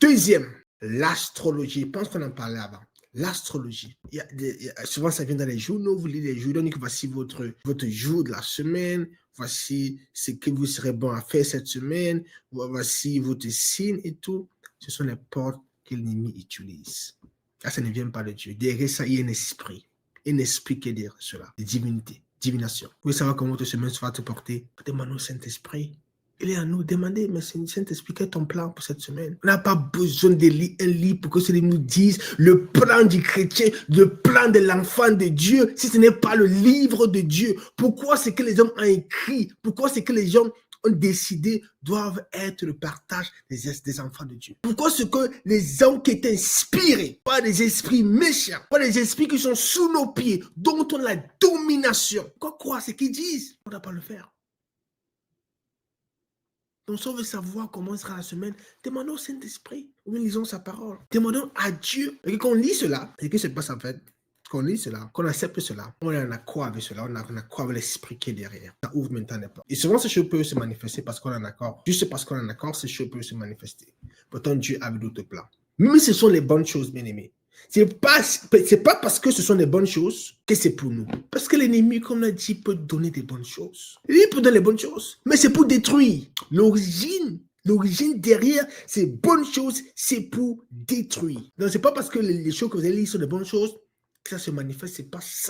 Deuxième, l'astrologie. Je pense qu'on en parlait avant. L'astrologie. Souvent, ça vient dans les journaux. Vous lisez les journaux, voici votre jour de la semaine. Voici ce que vous serez bon à faire cette semaine. Voici votre signe et tout. Ce sont les portes que l'ennemi utilise. Ça ne vient pas de Dieu. Derrière ça, il y a un esprit. Un esprit qui est derrière cela. De divinité, divination. Vous voulez savoir comment votre semaine va te porter? Demandez au Saint-Esprit. Il est à nous. Demandez, mais Saint-Esprit, quel est ton plan pour cette semaine? On n'a pas besoin de lire un livre pour que celui nous dise le plan du chrétien, le plan de l'enfant de Dieu, si ce n'est pas le livre de Dieu. Pourquoi ce que les hommes ont écrit? Pourquoi ce que les hommes ont décidé doivent être le partage des enfants de Dieu? Pourquoi ce que les hommes qui étaient inspirés par des esprits méchants, par des esprits qui sont sous nos pieds, dont on a la domination, pourquoi croire ce qu'ils disent? On ne doit pas le faire. Donc, si on veut savoir comment sera la semaine, demandons au Saint-Esprit, ou bien lisons sa parole. Demandons à Dieu. Et quand on lit cela, et que se passe en fait, qu'on lit cela, qu'on accepte cela, on est en accord avec cela, on est en accord avec l'esprit qui est derrière. Ça ouvre maintenant les portes. Et souvent, ces choses peuvent se manifester parce qu'on est en accord. Juste parce qu'on est en accord, ces choses peuvent se manifester. Pourtant, Dieu a d'autres plans. Mais ce sont les bonnes choses, bien aimés. C'est pas parce que ce sont des bonnes choses que c'est pour nous. Parce que l'ennemi, comme on a dit, peut donner des bonnes choses. Il peut donner les bonnes choses, mais c'est pour détruire. L'origine derrière ces bonnes choses, c'est pour détruire. Donc, c'est pas parce que les choses que vous allez lire sont des bonnes choses que ça se manifeste, c'est pas ça.